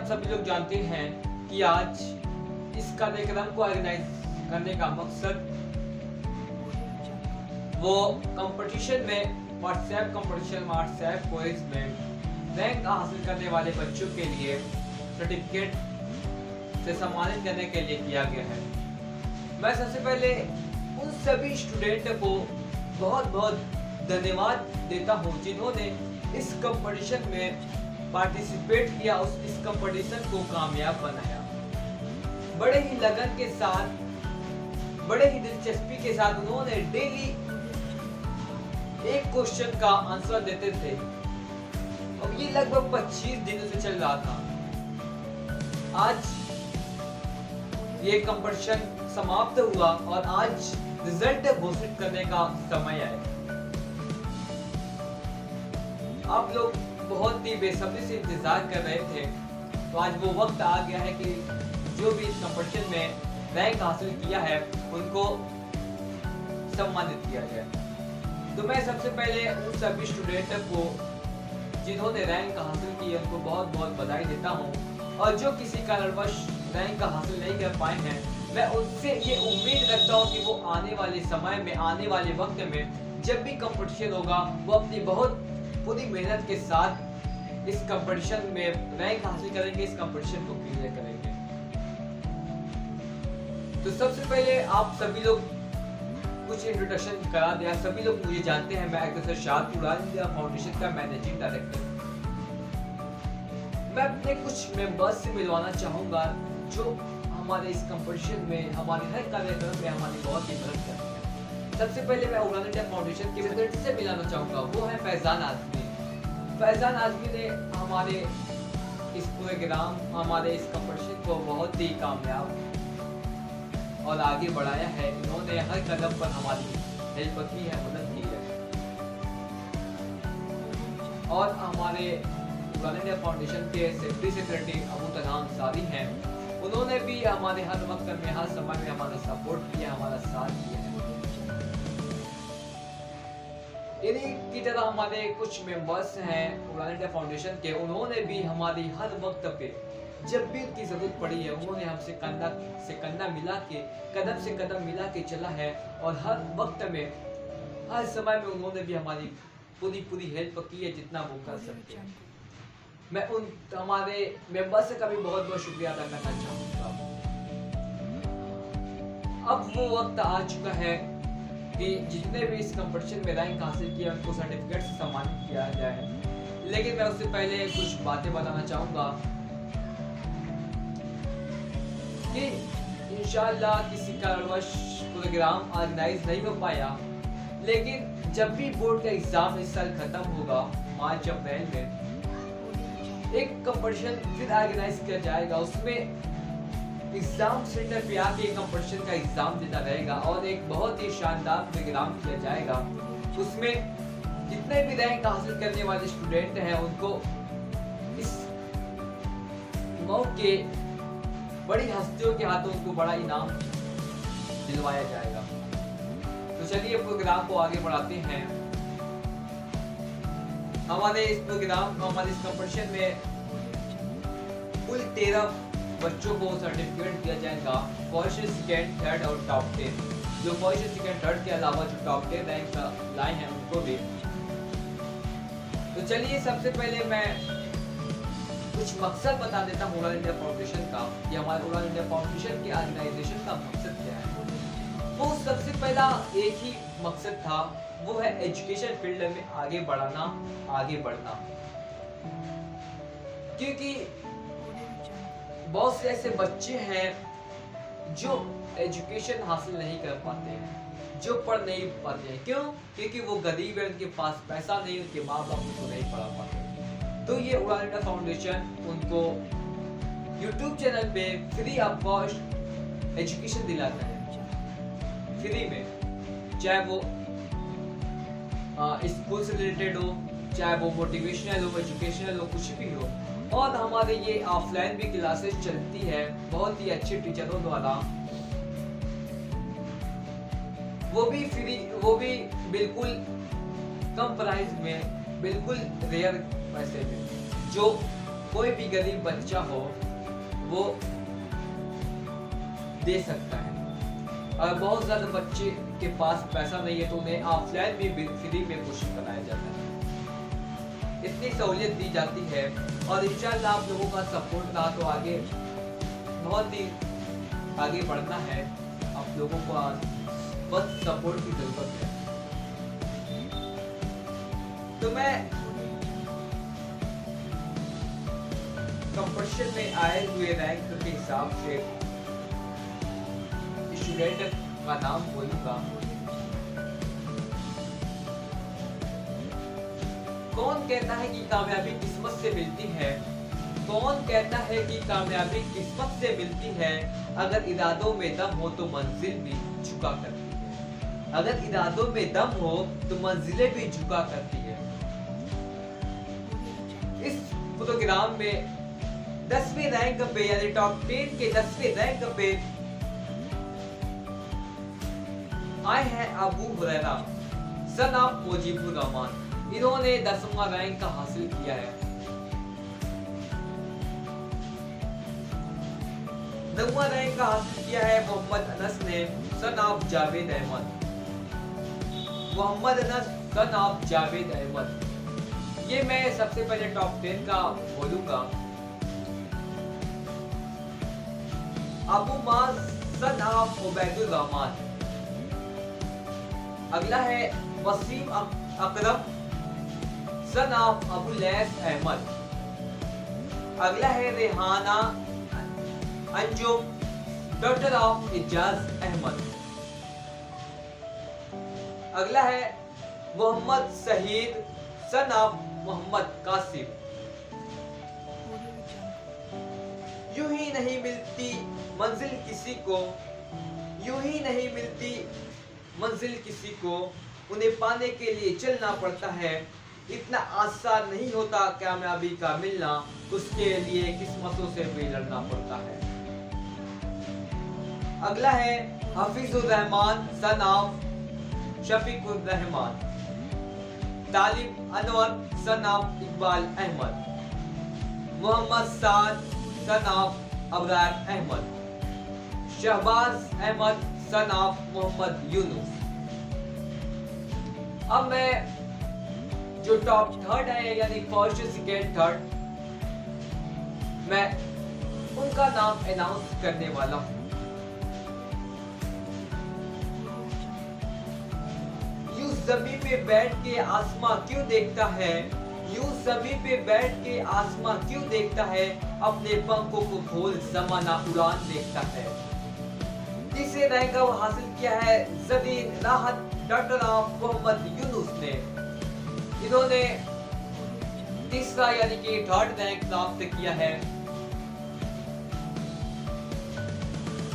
सभी लोग जानते हैं कि आज इस कार्यक्रम को ऑर्गेनाइज करने का मकसद वो कंपटीशन में व्हाट्सएप क्विज में रैंक हासिल करने वाले बच्चों के लिए सर्टिफिकेट से सम्मानित करने के लिए किया गया है। मैं सबसे पहले उन सभी स्टूडेंट को बहुत बहुत धन्यवाद देता हूँ जिन्होंने इस कंपटीशन में पार्टिसिपेट किया, इस कंपटीशन को कामयाब बनाया। बड़े ही लगन के साथ, बड़े ही दिलचस्पी के साथ उन्होंने डेली एक क्वेश्चन का आंसर देते थे और ये लगभग 25 दिनों से चल रहा था। आज ये कंपटीशन समाप्त हुआ और आज रिजल्ट घोषित करने का समय है। आप लोग बहुत ही बेसब्री से इंतजार कर रहे थे, तो आज वो वक्त आ गया है कि जो भी इस कंपटीशन में रैंक हासिल किया है उनको सम्मानित किया जाए। तो मैं सबसे पहले उन सभी स्टूडेंट को जिन्होंने रैंक हासिल की है उनको बहुत बहुत बधाई देता हूँ, और जो किसी कारणवश रैंक हासिल नहीं कर पाए हैं मैं उनसे ये उम्मीद रखता हूँ कि वो आने वाले समय में, आने वाले वक्त में जब भी कंपटीशन होगा वो अपनी बहुत पूरी मेहनत के साथ इस कंपटीशन में रैंक हासिल करेंगे, इस कंपटीशन को क्लियर करेंगे। तो सबसे पहले आप सभी लोग कुछ इंट्रोडक्शन करा दिया। सभी लोग मुझे जानते हैं, मैं एक शाद उड़ान इंडिया फाउंडेशन का मैनेजिंग डायरेक्टर। मैं अपने कुछ मेंबर्स से मिलवाना चाहूंगा जो हमारे इस कंपटीशन में, हमारे हर कार्यक्रम में हमारी बहुत ही मदद करते हैं। सबसे पहले मैं उड़ान इंडिया फाउंडेशन के प्रेसिडेंट से मिलाना चाहूंगा, वो है फैजान आजमी। फैजान आजमी ने हमारे इस प्रोग्राम, हमारे इस कंपटीशन को बहुत ही कामयाब और आगे बढ़ाया है। इन्होंने हर कदम पर हमारी हेल्प की है, मदद की है। और हमारे उड़ान इंडिया फाउंडेशन के सेक्रेटरी अबू तलहा अंसारी हैं, उन्होंने भी हमारे हर वक्त में, हर समय में हमारा सपोर्ट किया, हमारा साथ दिया है। इन्हीं की तरह हमारे कुछ मेंबर्स हैं उड़ान इंडिया फाउंडेशन के, उन्होंने भी हमारी हर वक्त पे जब भी उनकी जरूरत पड़ी है उन्होंने हमसे कंधा से कंधा मिला के, कदम से कदम मिला के चला है, और हर वक्त में, हर समय में उन्होंने भी हमारी पूरी हेल्प की है जितना वो कर सकते हैं। मैं उन हमारे मेंबर्स का भी बहुत बहुत शुक्रिया अदा करना चाहूँगा। अब वो वक्त आ चुका है कि जितने भी इस कंपटीशन में रैंक हासिल किया उनको सर्टिफिकेट से सम्मानित किया जाए, लेकिन मैं उससे पहले कुछ बातें बताना चाहूँगा कि इंशाअल्लाह किसी कारणवश प्रोग्राम ऑर्गेनाइज नहीं हो पाया, लेकिन जब भी बोर्ड का एग्जाम इस साल खत्म होगा मार्च अप्रैल में, एक कंपटीशन फिर ऑर्गेनाइज किया जाएगा। उसमें एग्जाम सेंटर पे आके कंपटीशन का एग्जाम देना रहेगा और एक बहुत ही शानदार प्रोग्राम किया जाएगा। उसमें जितने भी रैंक हासिल करने वाले स्टूडेंट हैं उनको इस मौके बड़ी हस्तियों के हाथों उनको बड़ा इनाम दिलवाया जाएगा। तो चलिए प्रोग्राम को आगे बढ़ाते हैं। हमारे इस प्रोग्राम, हमारे इस कंपटीशन में कुल 13 बच्चों को सर्टिफिकेट दिया जाएगा, फर्स्ट, सेकंड, थर्ड और टॉप 10। जो फर्स्ट, सेकंड, थर्ड के अलावा जो टॉप 10 रैंक लाए हैं उनको भी। तो चलिए सबसे पहले मैं कुछ मकसद बता देता हूँ उड़ान इंडिया फाउंडेशन का, कि हमारे उड़ान इंडिया फाउंडेशन के ऑर्गेनाइजेशन का मकसद क्या है। वो सबसे पहला एक ही मकसद था, वो है एजुकेशन फील्ड में आगे बढ़ना, आगे बढ़ना। क्योंकि बहुत से ऐसे बच्चे हैं जो एजुकेशन हासिल नहीं कर पाते हैं, जो पढ़ नहीं पाते हैं। क्यों? क्योंकि वो गरीब है, उनके पास पैसा नहीं, उनके माँ बाप उनको नहीं पढ़ा पाते। तो ये उड़ान इंडिया फाउंडेशन उनको यूट्यूब चैनल पे फ्री ऑफ कॉस्ट एजुकेशन दिलाता है, फ्री में, चाहे वो स्कूल से रिलेटेड हो, चाहे वो मोटिवेशनल हो, एजुकेशनल हो, कुछ भी हो। और हमारे ये ऑफलाइन भी क्लासेस चलती है बहुत ही अच्छे टीचरों द्वारा, वो भी फ्री, वो भी बिल्कुल कम प्राइस में, बिल्कुल रेयर पैसे में, जो कोई भी गरीब बच्चा हो वो दे सकता है। अगर बहुत ज्यादा बच्चे के पास पैसा नहीं है तो उन्हें ऑफलाइन भी फ्री में कोचिंग कराया जाता है। इतनी सहूलियत दी जाती है और इंशाल्लाह आप लोगों का सपोर्ट रहा तो आगे बहुत ही आगे बढ़ना है। आप लोगों को बस सपोर्ट की जरूरत है। तो मैं कंपटीशन में आए हुए रैंक के हिसाब से स्टूडेंट का नाम बोलूंगा। कौन कहता है कि कामयाबी किस्मत से मिलती है? कौन कहता है कि कामयाबी किस्मत से मिलती है? अगर इरादों में दम हो तो मंजिल भी झुका करती है। अगर इरादों में दम हो तो मंजिलें भी झुका करती है। इस प्रोग्राम में 10वें रैंक पे यानी टॉप 10 के 10वें रैंक पे आए हैं अबू हुरैरा सन ऑफ मुजीबुर रहमान। इन्होंने 10वां रैंक हासिल किया है। 9वां रैंक हासिल किया है मोहम्मद अनस ने son of Javed Ahmed. Mohammad Anas son of Javed Ahmed. ये मैं सबसे पहले टॉप 10 का बोलूंगा। अबू माज सन ऑफ उबैदुर रहमान। अगला है वसीम अकरम son of Abu lace Ahmad. अगला है रेहाना अंजुम डॉटर ऑफ इजाज अहमद। अगला है मोहम्मद शहीद सन ऑफ मोहम्मद कासिम। यूं ही नहीं मिलती मंजिल किसी को, यूं ही नहीं मिलती मंजिल किसी को, उन्हें पाने के लिए चलना पड़ता है। इतना आसान नहीं होता कामयाबी का मिलना, उसके लिए किस्मतों से भी लड़ना पड़ता है। अगला है Hafizur Rahman son of Shafiqur Rahman. Talib Anwar son of Iqbal Ahmed. Mohammad Saad son of Abrar Ahmed. Shahbaz Ahmed son of Mohammad Yunus. अब मैं जो टॉप 3 है यानी फर्स्ट सेकेंड थर्ड, मैं उनका नाम अनाउंस करने वाला हूं। यूं ज़मीन पे बैठ के आसमां क्यों देखता है? यूं ज़मीन पे बैठ के आसमां क्यों देखता है? अपने पंखों को खोल ज़माना उड़ान देखता है। तीसरे रैंक हासिल किया है जदीन राहत डॉटर ऑफ मोहम्मद यूनुस ने। इन्होंने तीसरा यानी कि 3rd रैंक प्राप्त किया है।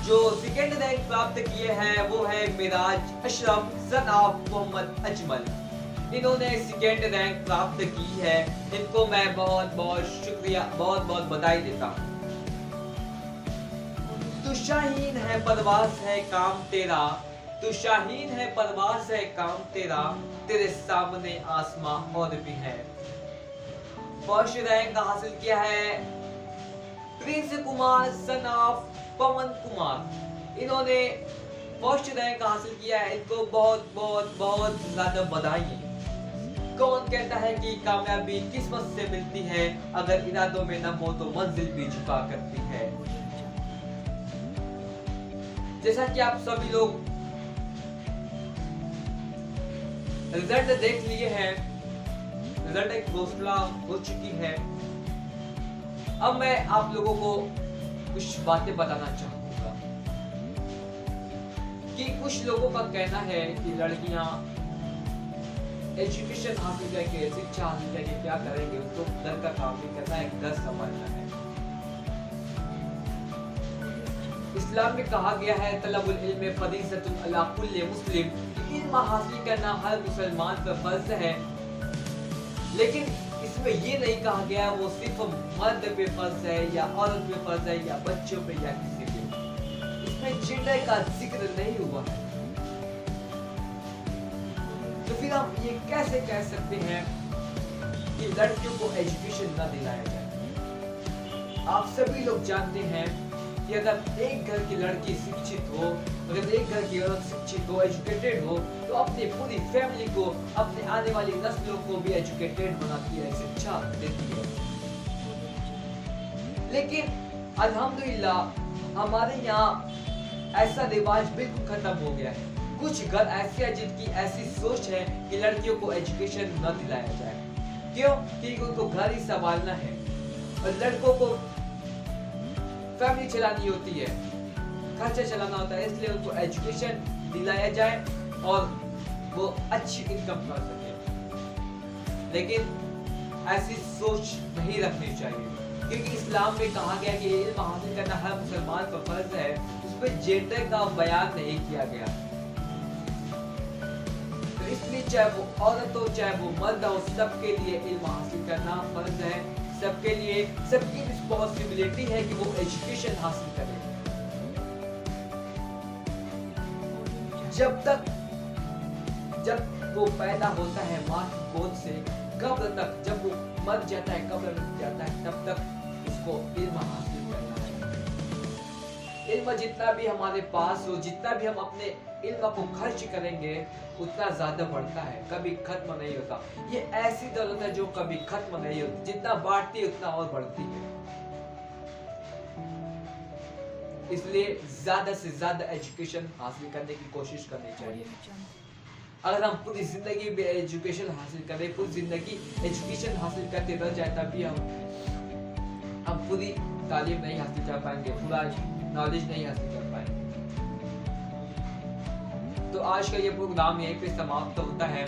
जो 2nd रैंक प्राप्त किए हैं वो है मिराज अशरफ सन ऑफ मोहम्मद अजमल। इन्होंने 2nd रैंक प्राप्त की है। इनको मैं बहुत बहुत शुक्रिया, बहुत बहुत बधाई देता हूँ। तू शाहीन है परवाज़ है काम तेरा, तू शाहीन है परवाज़ है काम तेरा, तेरे सामने आसमां और भी है। फर्स्ट रैंक हासिल किया है प्रिंस कुमार सन ऑफ पवन कुमार। इन्होंने फर्स्ट रैंक हासिल किया है। इनको बहुत बहुत बहुत ज्यादा बधाई। कौन कहता है कि कामयाबी किस्मत से मिलती है? अगर इरादों में न हो तो मंजिल भी झुका करती है। जैसा कि आप सभी लोग रिजल्ट देख लिए हैं, रिजल्ट एक घोषणा हो चुकी है। अब मैं आप लोगों को कुछ बातें बताना चाहूंगा कि कुछ लोगों का कहना है कि लड़कियां एजुकेशन हासिल करके, शिक्षा हासिल करके क्या करेंगे? उसको घर का काम नहीं करना है, घर संभालना है। इस्लाम में कहा गया है तलबुल इल्म फरीज़तुन अला कुल्लि मुस्लिम, इल्म हासिल करना हर मुसलमान पर फर्ज है। लेकिन इसमें ये नहीं कहा गया वो सिर्फ मर्द पे फर्ज है या औरत पे फर्ज है या बच्चों पे या किसी पे। इसमें जेंडर का जिक्र नहीं हुआ है। तो फिर हम ये कैसे कह सकते हैं कि लड़कियों को एजुकेशन न दिलाया जाए? आप सभी लोग जानते हैं कि अगर एक घर की लड़की शिक्षित हो, अगर एक घर की औरत शिक्षित हो, एजुकेटेड हो, तो अपनी पूरी फैमिली को, अपने आने वाली नस्लों को भी एजुकेटेड बनाती है, शिक्षा देती है। लेकिन अल्हम्दुलिल्लाह हमारे यहाँ ऐसा रिवाज बिल्कुल खत्म हो गया है। कुछ घर ऐसे हैं जिनकी ऐसी सोच है कि लड़कियों को एजुकेशन न दिलाया जाए। क्यों? क्योंकि उनको घर ही संभालना है और लड़कों को फैमिली चलानी होती है, खर्चा चलाना होता है, इसलिए उनको एजुकेशन दिलाया जाए और वो अच्छी इनकम कर सके। लेकिन ऐसी सोच नहीं रखनी चाहिए, क्योंकि इस्लाम में कहा गया कि इल्म हासिल करना हर मुसलमान पर फर्ज है। उसमें जेंडर का बयान नहीं किया गया। तो इसलिए चाहे वो औरत हो चाहे वो मर्द हो, सबके लिए इल्म हासिल करना फर्ज है। सबके लिए, सबकी रिस्पॉन्सिबिलिटी है कि वो एजुकेशन हासिल करें। जब वो पैदा होता है माँ की गोद से, कब्र तक, जब वो मर जाता है, कब्र में जाता है, तब तक उसको इल्म हासिल करना है। इल्म जितना भी हमारे पास हो, जितना भी हम अपने इल्म को खर्च करेंगे, उतना ज्यादा बढ़ता है, कभी खत्म नहीं होता। ये ऐसी दौलत है जो कभी खत्म नहीं होती, जितना बांटती है उतना और बढ़ती है। इसलिए ज्यादा से ज्यादा एजुकेशन हासिल करने की कोशिश करनी चाहिए। अगर हम पूरी जिंदगी में एजुकेशन हासिल करें, पूरी जिंदगी एजुकेशन हासिल करते रह जाए, तभी हम पूरी तालीम नहीं हासिल कर पाएंगे, पूरा नॉलेज नहीं हासिल कर पाएंगे। तो आज का ये प्रोग्राम यहीं पे समाप्त होता है।